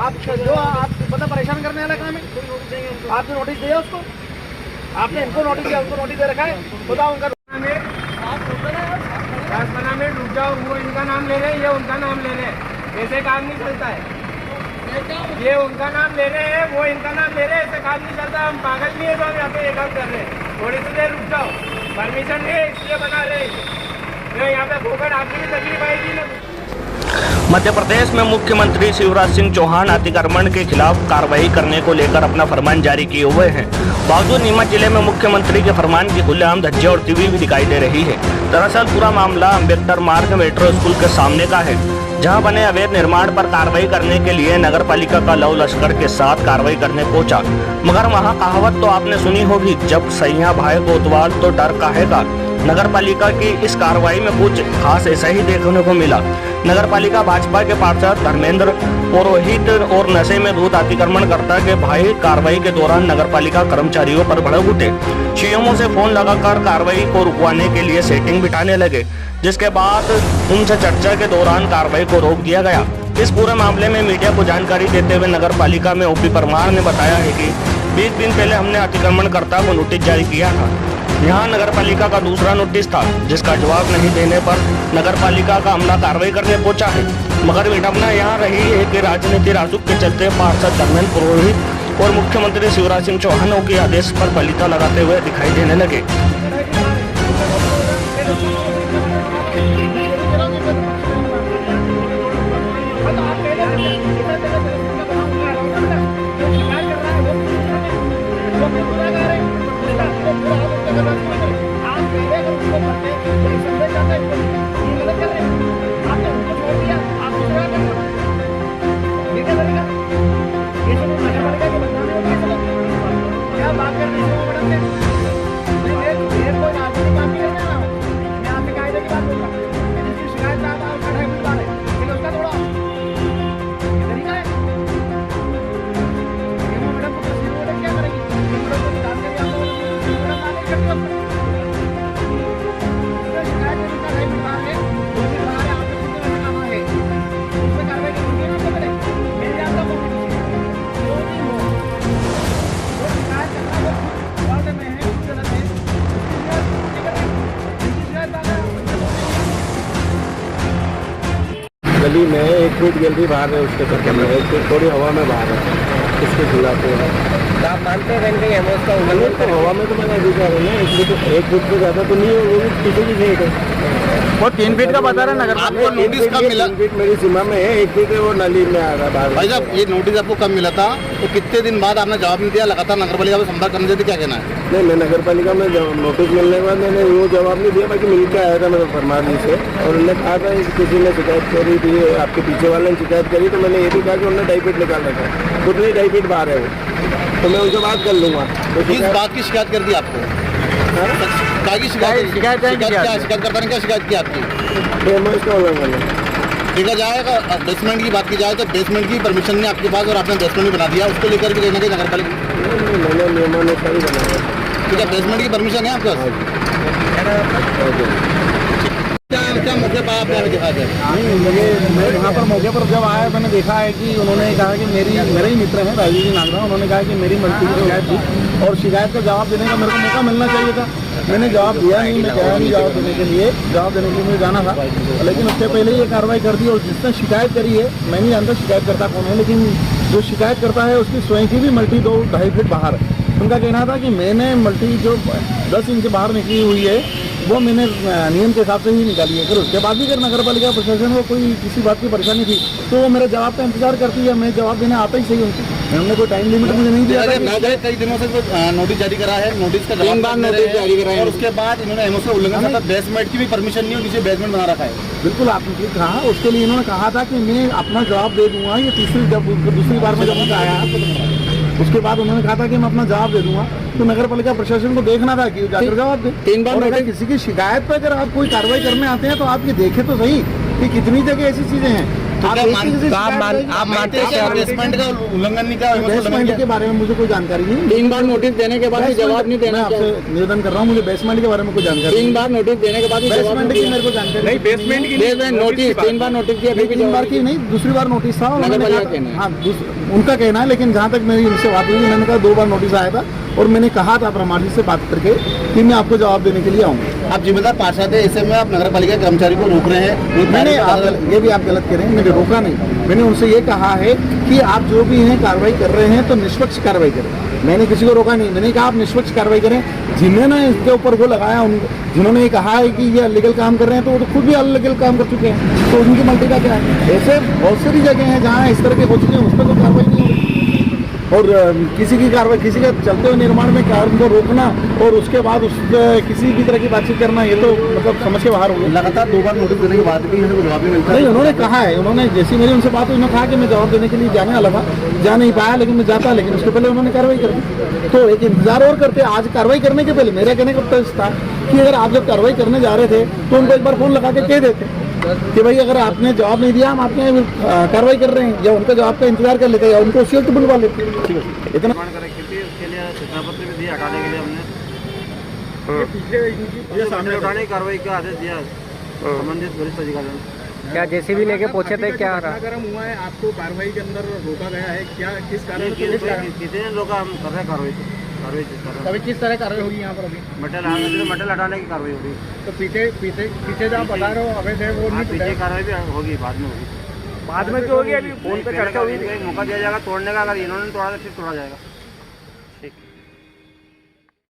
आप जो आप बंदा परेशान करने वाला काम है, आपने नोटिस दिया उसको, आपने इनको नोटिस दिया, उनको नोटिस दे रखा है, बताओ उनका नाम है। 10-15 मिनट रुक जाओ, वो इनका नाम ले रहे हैं, ये उनका नाम ले रहे हैं, ऐसे काम नहीं चलता है। ये उनका नाम ले रहे हैं, वो इनका नाम ले रहे हैं, ऐसे काम नहीं चलता। हम पागल नहीं है तो हम यहाँ पे ये काम कर रहे हैं। थोड़ी सी देर रुक जाओ, परमिशन नहीं है इसलिए बना रहे हैं। यहाँ पे भूखड़ आपकी भी तकलीफ आएगी ना। मध्य प्रदेश में मुख्यमंत्री शिवराज सिंह चौहान अतिक्रमण के खिलाफ कार्रवाई करने को लेकर अपना फरमान जारी किए हुए हैं। बावजूद नीमच जिले में मुख्यमंत्री के फरमान की खुलेआम धज्जियां उड़ती हुई भी दिखाई दे रही है। दरअसल पूरा मामला अम्बेडकर मार्ग मेट्रो स्कूल के सामने का है, जहां बने अवैध निर्माण पर कार्रवाई करने के लिए नगर पालिका का लव लश्कर के साथ कार्रवाई करने पहुंचा। मगर वहां कहावत तो आपने सुनी होगी, जब सैया भाई कोतवाल तो डर काहेगा। नगर पालिका की इस कार्रवाई में कुछ खास ऐसा ही देखने को मिला। नगर पालिका भाजपा के पार्षद धर्मेंद्र पुरोहित और नशे में धुत अतिक्रमणकर्ता के भाई कार्रवाई के दौरान नगर पालिका कर्मचारियों पर भड़क उठे। सीएमओ से फोन लगाकर कार्रवाई को रुकवाने के लिए सेटिंग बिठाने लगे, जिसके बाद उनसे चर्चा के दौरान कार्रवाई को रोक दिया गया। इस पूरे मामले में मीडिया को जानकारी देते हुए नगर पालिका में ओपी परमार ने बताया है कि 20 दिन पहले हमने अतिक्रमणकर्ता को नोटिस जारी किया था। यहाँ नगर पालिका का दूसरा नोटिस था, जिसका जवाब नहीं देने पर नगर पालिका का अमला कार्रवाई करने पहुंचा है। मगर विडंबना यहाँ रही है कि राजनीति राजूक के चलते पार्षद धर्मेंद्र पुरोहित और मुख्यमंत्री शिवराज सिंह चौहान के आदेश पर बलिता लगाते हुए दिखाई देने लगे। गली में 1 फीट गैलरी बाहर है, उसके चक्कर में 1 फीट थोड़ी हवा में बाहर है, इसके खिलाफ है। आप मानते हैं कहीं हम उसका उल्लंघन तो हवा में तो मैंने अधिकार है ना, 1 फीट से ज़्यादा तो नहीं है, वो भी पीछे की साइड है। वो 3 फीट का बता रहा है नगर आपको नोटिस कब मिला? 3 फीट मेरी सीमा में है, 1 फीट है वो नाली में आ रहा है। भाई साहब, ये नोटिस आपको कब मिला था? तो कितने दिन बाद आपने जवाब नहीं दिया? लगातार नगर पालिका में संपर्क करने देते, क्या कहना है? नहीं, मैं नगर पालिका में नोटिस मिलने के बाद मैंने वो जवाब नहीं दिया, बाकी मिल के आया था मेरे परमार जी से, और उन्होंने कहा था किसी ने शिकायत करी थी, आपके पीछे वाले ने शिकायत करी, तो मैंने ये भी कहा कि उन्होंने 2.5 फीट निकाल रखा है, खुद नहीं 2.5 फीट बाहर है वो, तो मैं उनसे बात कर लूँगा। तो किस बात की शिकायत कर दी आपको? क्या की शिकायत करता ने क्या शिकायत की आपकी? इसका उल्लंघन है। देखा जाएगा, बेसमेंट की बात की जाए तो बेसमेंट की परमिशन नहीं आपके पास और आपने बेसमेंट भी बना दिया, उसको लेकर भी देखना चाहिए नगर पालिका। मैंने नियमानुसार ही बनाया। ठीक है, बेसमेंट की परमिशन है आपके पास? क्या मौके पर आपने देखा जाए? नहीं, मैं वहाँ पर मौके पर जब आया मैंने देखा है कि उन्होंने कहा कि मेरे ही मित्र हैं राजीव जी नागरा, उन्होंने कहा कि मेरी मल्टी की शिकायत थी और शिकायत का जवाब देने का मेरे को मौका मिलना चाहिए था। मैंने जवाब दिया नहीं, मैं गया नहीं जवाब देने के लिए मुझे जाना था, लेकिन उससे पहले ये कार्रवाई कर दी। और जिसने शिकायत करी है, मैं नहीं जानता शिकायत करता कौन है, लेकिन जो शिकायत करता है उसकी स्वयं की भी मल्टी 2-2.5 फीट बाहर है। उनका कहना था कि मैंने मल्टी जो 10 इंच बाहर निकली हुई है वो मैंने नियम के हिसाब से ही निकाली है। फिर उसके बाद भी अगर नगर पालिका प्रशासन को कोई किसी बात की परेशानी थी तो वो मेरे जवाब का इंतजार करती है, मैं जवाब देने आता ही सही उनको। हमने कोई टाइम लिमिट मुझे नहीं दिया। कई दिनों से नोटिस जारी करा है, नोटिस का 3 बार नोटिस जारी करा है, और उसके बाद इन्होंने एमओ से उल्लंघन किया। बेसमेंट की भी परमिशन नहीं और नीचे बेसमेंट बना रखा है। बिल्कुल आपने ठीक कहा। उसके लिए इन्होंने कहा था कि मैं अपना जवाब दे दूंगा। ये दूसरी बार में जब उनका आया उसके बाद उन्होंने कहा था कि मैं अपना जवाब दे दूंगा, तो नगर पालिका प्रशासन को देखना था कि जाकर जवाब दे। 3 बार अगर किसी की शिकायत पर अगर आप कोई कार्रवाई करने आते हैं तो आप ये देखें तो सही कि कितनी जगह ऐसी चीजें हैं आप क्या इस मान- चीज़ से तो आप शिकायत मान- करेंगे? आप मानते हैं क्या बेसमेंट का उल्लंघन नहीं किया? बेसमेंट के बारे में मुझे कोई जानकारी नहीं। 3 बार नोटिस देने के बाद भी जवाब नहीं देना। मैं आपसे निवेदन कर रहा हूँ, मुझे बेसमेंट के बारे में कोई जानकारी 3 बार नोटिस देने के बाद भी जवाब बेसमेंट नहीं की मेरे को जानकारी नहीं, बेसमेंट की दिया। नोटिस 3 बार नोटिस दिया, अभी भी 3 बार जवाब की नहीं, दूसरी बार नोटिस था। उन्होंने नगर पालिका कहा- कहना है। हाँ, उनका कहना है, लेकिन जहाँ तक मेरी उनसे बात हुई, मैंने कहा 2 बार नोटिस आया था और मैंने कहा था प्रमाण जी से बात करके कि मैं आपको जवाब देने के लिए आऊँगा। आप जिम्मेदार पार्षद है, ऐसे में आप नगर पालिका के कर्मचारी को रोक रहे हैं। मैंने ये भी आप गलत कह रहे हैं, मैंने रोका नहीं। मैंने उनसे ये कहा है कि आप जो भी हैं कार्रवाई कर रहे हैं तो निष्पक्ष कार्रवाई करें। मैंने किसी को रोका नहीं, मैंने कहा आप निष्पक्ष कार्रवाई करें। जिन्होंने इसके ऊपर वो लगाया, जिन्होंने ये कहा है कि ये अनलीगल काम कर रहे हैं, तो वो तो खुद भी अनलीगल काम कर चुके हैं, तो उनकी मल्टी का क्या है? ऐसे बहुत सारी जगह हैं जहाँ इस तरह के हो चुके हैं, उस पर तो कार्रवाई नहीं हो रही। और किसी की कार्रवाई, किसी के चलते हुए निर्माण में कार्य को रोकना और उसके बाद उस किसी भी तरह की बातचीत करना, ये तो मतलब समझ के बाहर हो गया। लगातार 2 बार नोटिस देने के बाद भी इनको जवाब नहीं मिलता। नहीं, उन्होंने कहा है, उन्होंने जैसी मेरी उनसे बात हुई, उन्होंने कहा कि मैं जवाब देने के लिए जाने वाला था, जा नहीं पाया, लेकिन मैं जाता, लेकिन उसके पहले उन्होंने कार्रवाई कर दी। तो एक इंतजार और करते, आज कार्रवाई करने के पहले मेरा कहने का उद्देश्य था कि अगर आप जब कार्रवाई करने जा रहे थे तो उनको एक बार फोन लगा के कह देते कि भाई अगर आपने जवाब नहीं दिया, हम आपके यहाँ कार्रवाई कर रहे हैं, या उनका जवाब का इंतजार कर लेते, या उनको उसी वक्त बुलवा लेते। ठीक है, इतना उसके लिए सूचना पत्र भी दिया, हटाने के लिए हमने ये सामने उठाने की कार्रवाई का आदेश दिया संबंधित वरिष्ठ अधिकारियों ने। क्या जेसीबी लेके पहुंचे थे, क्या गर्म हुआ है, आपको कार्रवाई के अंदर रोका गया है, क्या किस कितने लोग हम कर रहे हैं कार्रवाई कर रहे अभी किस तरह कार्रवाई होगी यहाँ पर? अभी मटेरियल हटाने की कार्रवाई होगी। तो पीछे जहाँ बता रहे हो अवैध है, वो हाँ, पीछे कार्रवाई भी होगी, बाद में होगी। बाद में क्यों होगी? अभी फोन पे चर्चा हुई। मौका दिया जाएगा तोड़ने का, अगर इन्होंने तोड़ा तो फिर तोड़ा जाएगा।